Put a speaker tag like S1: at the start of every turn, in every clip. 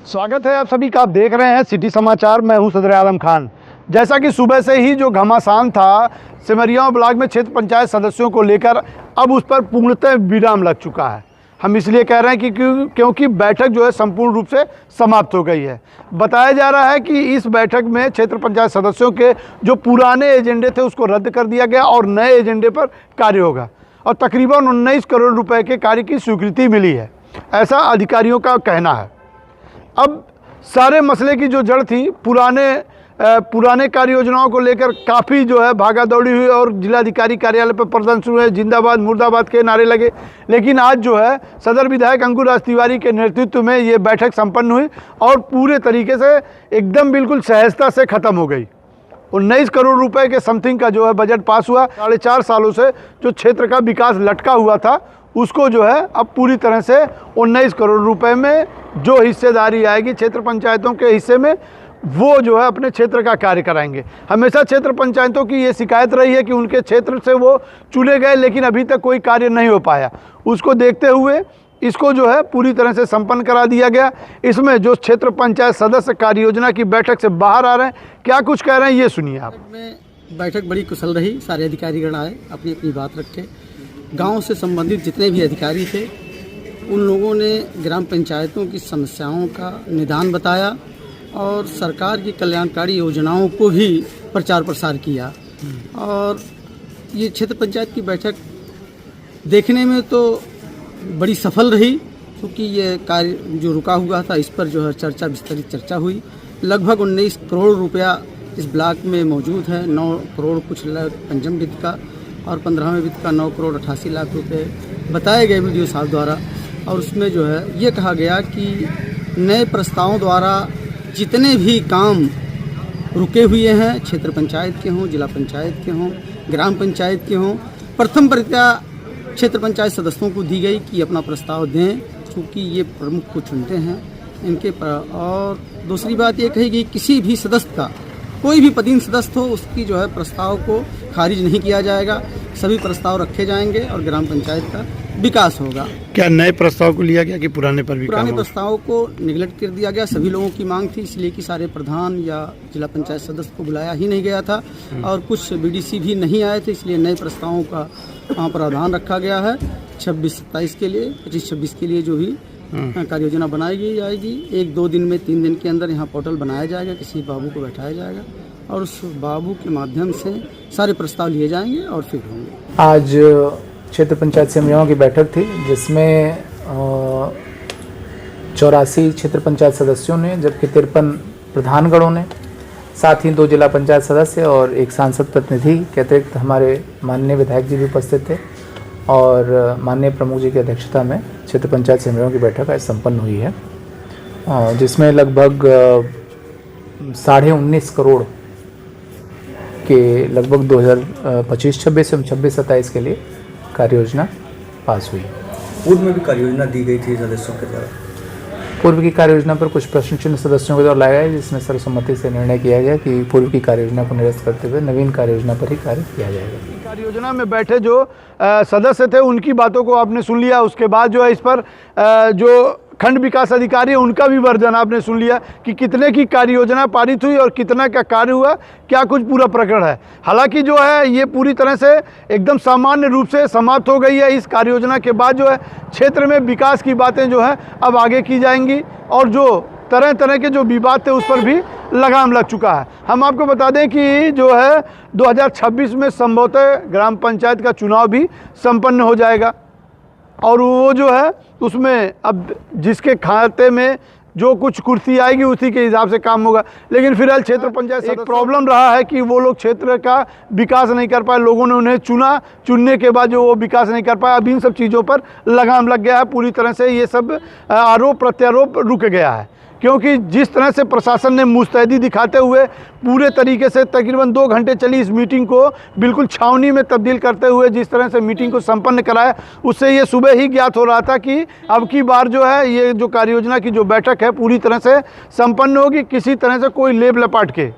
S1: स्वागत है आप सभी का। आप देख रहे हैं सिटी समाचार। मैं हूं सदर आलम खान। जैसा कि सुबह से ही जो घमासान था सिमरिया ब्लॉक में क्षेत्र पंचायत सदस्यों को लेकर, अब उस पर पूर्णतः विराम लग चुका है। हम इसलिए कह रहे हैं कि क्योंकि बैठक जो है संपूर्ण रूप से समाप्त हो गई है। बताया जा रहा है कि इस बैठक में क्षेत्र पंचायत सदस्यों के जो पुराने एजेंडे थे उसको रद्द कर दिया गया और नए एजेंडे पर कार्य होगा और तकरीबन 19 करोड़ रुपए के कार्य की स्वीकृति मिली है, ऐसा अधिकारियों का कहना है। अब सारे मसले की जो जड़ थी पुराने कार्य योजनाओं को लेकर काफ़ी जो है भागा दौड़ी हुई और जिलाधिकारी कार्यालय पर प्रदर्शन शुरू हुए, जिंदाबाद मुर्दाबाद के नारे लगे। लेकिन आज जो है सदर विधायक अंकुर राज तिवारी के नेतृत्व में ये बैठक संपन्न हुई और पूरे तरीके से एकदम बिल्कुल सहजता से ख़त्म हो गई। 19 करोड़ रुपए के समथिंग का जो है बजट पास हुआ। 4.5 सालों से जो क्षेत्र का विकास लटका हुआ था उसको जो है अब पूरी तरह से 19 करोड़ रुपए में जो हिस्सेदारी आएगी क्षेत्र पंचायतों के हिस्से में, वो जो है अपने क्षेत्र का कार्य कराएंगे। हमेशा क्षेत्र पंचायतों की ये शिकायत रही है कि उनके क्षेत्र से वो चुने गए लेकिन अभी तक कोई कार्य नहीं हो पाया। उसको देखते हुए इसको जो है पूरी तरह से संपन्न करा दिया गया। इसमें जो क्षेत्र पंचायत सदस्य कार्य योजना की बैठक से बाहर आ रहे हैं, क्या कुछ कह रहे हैं ये सुनिए आप।
S2: बैठक बड़ी कुशल रही। सारे अधिकारीगण आए, अपनी अपनी बात रखे। गांव से संबंधित जितने भी अधिकारी थे उन लोगों ने ग्राम पंचायतों की समस्याओं का निदान बताया और सरकार की कल्याणकारी योजनाओं को भी प्रचार प्रसार किया। और ये क्षेत्र पंचायत की बैठक देखने में तो बड़ी सफल रही, क्योंकि ये कार्य जो रुका हुआ था इस पर जो है विस्तृत चर्चा हुई। लगभग 19 करोड़ रुपया इस ब्लॉक में मौजूद है। 9 करोड़ कुछ पंचम वित्त का और 15वें वित्त का 9 करोड़ 88 लाख रुपए बताए गए वीडियो साहब द्वारा। और उसमें जो है ये कहा गया कि नए प्रस्तावों द्वारा जितने भी काम रुके हुए हैं, क्षेत्र पंचायत के हों, जिला पंचायत के हों, ग्राम पंचायत के हों, प्रथम प्रक्रिया क्षेत्र पंचायत सदस्यों को दी गई कि अपना प्रस्ताव दें, क्योंकि ये प्रमुख को चुनते हैं इनके पर। और दूसरी बात ये कही गई किसी भी सदस्य का, कोई भी पदीन सदस्य हो, उसकी जो है प्रस्ताव को खारिज नहीं किया जाएगा। सभी प्रस्ताव रखे जाएंगे और ग्राम पंचायत का विकास होगा।
S1: क्या नए प्रस्ताव को लिया गया कि पुराने पर भी?
S2: पुराने प्रस्तावों को निगलेक्ट कर दिया गया। सभी लोगों की मांग थी, इसलिए कि सारे प्रधान या जिला पंचायत सदस्य को बुलाया ही नहीं गया था और कुछ बीडीसी भी नहीं आए थे, इसलिए नए प्रस्तावों का वहाँ प्रावधान रखा गया है। 26-27 के लिए, 25-26 के लिए जो भी कार्य योजना बनाई जाएगी, 1-2 दिन में 3 दिन के अंदर यहाँ पोर्टल बनाया जाएगा, किसी बाबू को बैठाया जाएगा और उस बाबू के माध्यम से सारे प्रस्ताव लिए जाएंगे और फिर होंगे।
S3: आज क्षेत्र पंचायत समितियों की बैठक थी जिसमें 84 क्षेत्र पंचायत सदस्यों ने, जबकि 53 प्रधानगणों ने, साथ ही 2 जिला पंचायत सदस्य और 1 सांसद प्रतिनिधि के अतिरिक्त हमारे माननीय विधायक जी भी उपस्थित थे और माननीय प्रमुख जी की अध्यक्षता में क्षेत्र पंचायत समितियों की बैठक आज संपन्न हुई है, जिसमें लगभग 19.5 करोड़ के लगभग 2025-26 एवं 26-27 के लिए कार्य योजना पास हुई।
S4: पूर्व में भी कार्य योजना दी गई थी सदस्यों के द्वारा।
S3: पूर्व की कार्य योजना पर कुछ प्रश्न चिन्ह सदस्यों के द्वारा लाया गया, जिसमें सर्वसम्मति से निर्णय किया गया कि पूर्व की कार्य योजना को निरस्त करते हुए नवीन कार्य योजना पर ही कार्य किया जाएगा।
S1: कार्य योजना में बैठे जो सदस्य थे उनकी बातों को आपने सुन लिया। उसके बाद जो है इस पर जो खंड विकास अधिकारी है उनका भी वर्जन आपने सुन लिया कि कितने की कार्य योजना पारित हुई और कितना का कार्य हुआ, क्या कुछ पूरा प्रकरण है। हालांकि जो है ये पूरी तरह से एकदम सामान्य रूप से समाप्त हो गई है। इस कार्य योजना के बाद जो है क्षेत्र में विकास की बातें जो है अब आगे की जाएंगी और जो तरह तरह के जो विवाद थे उस पर भी लगाम लग चुका है। हम आपको बता दें कि जो है 2026 में संभवतः ग्राम पंचायत का चुनाव भी संपन्न हो जाएगा और वो जो है उसमें अब जिसके खाते में जो कुछ कुर्सी आएगी उसी के हिसाब से काम होगा। लेकिन फिलहाल क्षेत्र पंचायत एक प्रॉब्लम रहा है कि वो लोग क्षेत्र का विकास नहीं कर पाए। लोगों ने उन्हें चुनने के बाद जो वो विकास नहीं कर पाए, अब इन सब चीज़ों पर लगाम लग गया है। पूरी तरह से ये सब आरोप प्रत्यारोप रुक गया है, क्योंकि जिस तरह से प्रशासन ने मुस्तैदी दिखाते हुए पूरे तरीके से तकरीबन 2 घंटे चली इस मीटिंग को बिल्कुल छावनी में तब्दील करते हुए जिस तरह से मीटिंग को संपन्न कराया, उससे ये सुबह ही ज्ञात हो रहा था कि अब की बार जो है ये जो कार्य योजना की जो बैठक है पूरी तरह से संपन्न होगी, किसी तरह से कोई लेब लपाट के।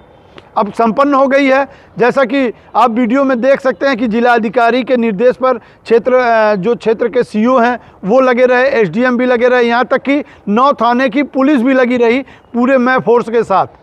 S1: अब संपन्न हो गई है। जैसा कि आप वीडियो में देख सकते हैं कि जिला अधिकारी के निर्देश पर जो क्षेत्र के सीओ हैं वो लगे रहे, एसडीएम भी लगे रहे, यहाँ तक कि 9 थाने की पुलिस भी लगी रही पूरे मैं फोर्स के साथ।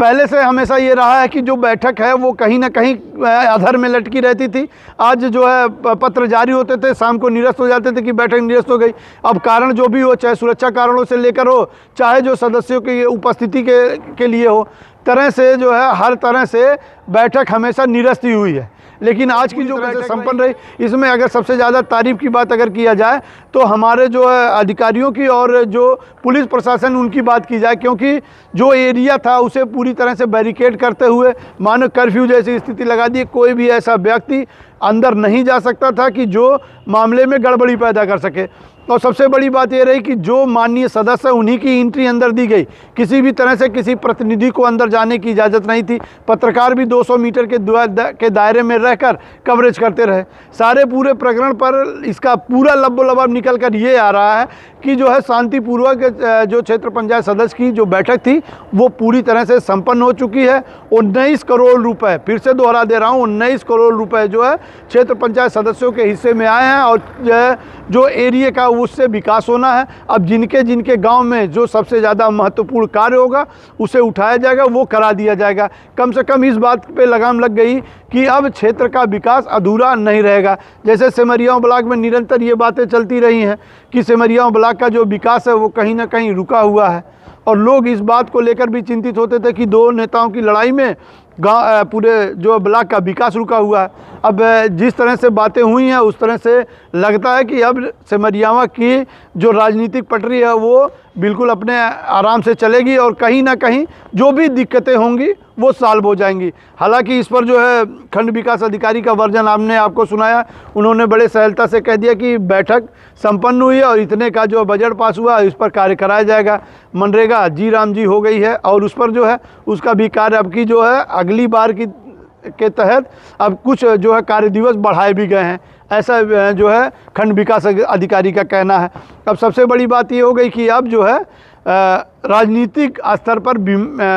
S1: पहले से हमेशा ये रहा है कि जो बैठक है वो कहीं ना कहीं अधर में लटकी रहती थी। आज जो है पत्र जारी होते थे, शाम को निरस्त हो जाते थे कि बैठक निरस्त हो गई। अब कारण जो भी हो, चाहे सुरक्षा कारणों से लेकर हो, चाहे जो सदस्यों की उपस्थिति के लिए हो, तरह से जो है हर तरह से बैठक हमेशा निरस्त ही हुई है। लेकिन आज की जो बैठक संपन्न रही, इसमें अगर सबसे ज़्यादा तारीफ़ की बात अगर किया जाए तो हमारे जो है अधिकारियों की और जो पुलिस प्रशासन उनकी बात की जाए, क्योंकि जो एरिया था उसे पूरी तरह से बैरिकेड करते हुए मानो कर्फ्यू जैसी स्थिति लगा दी। कोई भी ऐसा व्यक्ति अंदर नहीं जा सकता था कि जो मामले में गड़बड़ी पैदा कर सके। और सबसे बड़ी बात ये रही कि जो माननीय सदस्य उन्हीं की एंट्री अंदर दी गई, किसी भी तरह से किसी प्रतिनिधि को अंदर जाने की इजाज़त नहीं थी। पत्रकार भी 200 मीटर के दायरे में रहकर कवरेज करते रहे। सारे पूरे प्रकरण पर इसका पूरा लबो-लबाब निकल कर ये आ रहा है कि जो है शांतिपूर्वक जो क्षेत्र पंचायत सदस्य की जो बैठक थी वो पूरी तरह से संपन्न हो चुकी है। 19 करोड़ रुपए, फिर से दोहरा दे रहा हूँ, 19 करोड़ रुपए जो है क्षेत्र पंचायत सदस्यों के हिस्से में आए हैं और जो एरिया का उससे विकास होना है। अब जिनके जिनके गांव में जो सबसे ज़्यादा महत्वपूर्ण कार्य होगा उसे उठाया जाएगा, वो करा दिया जाएगा। कम से कम इस बात पे लगाम लग गई कि अब क्षेत्र का विकास अधूरा नहीं रहेगा। जैसे सिमरिया ब्लॉक में निरंतर ये बातें चलती रही हैं कि सिमरिया ब्लॉक का जो विकास है वो कहीं ना कहीं रुका हुआ है, और लोग इस बात को लेकर भी चिंतित होते थे कि 2 नेताओं की लड़ाई में गाँव पूरे जो ब्लॉक का विकास रुका हुआ है। अब जिस तरह से बातें हुई हैं उस तरह से लगता है कि अब सिमरियावा की जो राजनीतिक पटरी है वो बिल्कुल अपने आराम से चलेगी और कहीं ना कहीं जो भी दिक्कतें होंगी वो सॉल्व हो जाएंगी। हालांकि इस पर जो है खंड विकास अधिकारी का वर्जन आपने आपको सुनाया, उन्होंने बड़े सहजता से कह दिया कि बैठक संपन्न हुई है और इतने का जो बजट पास हुआ इस पर कार्य कराया जाएगा। मनरेगा जी राम जी हो गई है और उस पर जो है उसका भी कार्य अब की जो है अगली बार के तहत अब कुछ जो है कार्य दिवस बढ़ाए भी गए हैं, ऐसा जो है खंड विकास अधिकारी का कहना है। अब सबसे बड़ी बात ये हो गई कि अब जो है राजनीतिक स्तर पर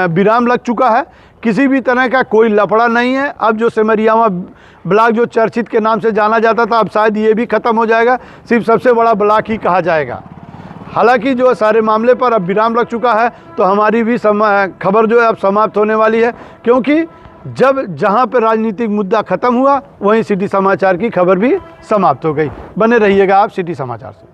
S1: विराम लग चुका है, किसी भी तरह का कोई लफड़ा नहीं है। अब जो सिमरियावा ब्लॉक जो चर्चित के नाम से जाना जाता था अब शायद ये भी ख़त्म हो जाएगा, सिर्फ सबसे बड़ा ब्लॉक ही कहा जाएगा। हालांकि जो सारे मामले पर अब विराम लग चुका है तो हमारी भी खबर जो है अब समाप्त होने वाली है, क्योंकि जब जहां पर राजनीतिक मुद्दा ख़त्म हुआ वहीं सिटी समाचार की खबर भी समाप्त हो गई। बने रहिएगा आप सिटी समाचार से।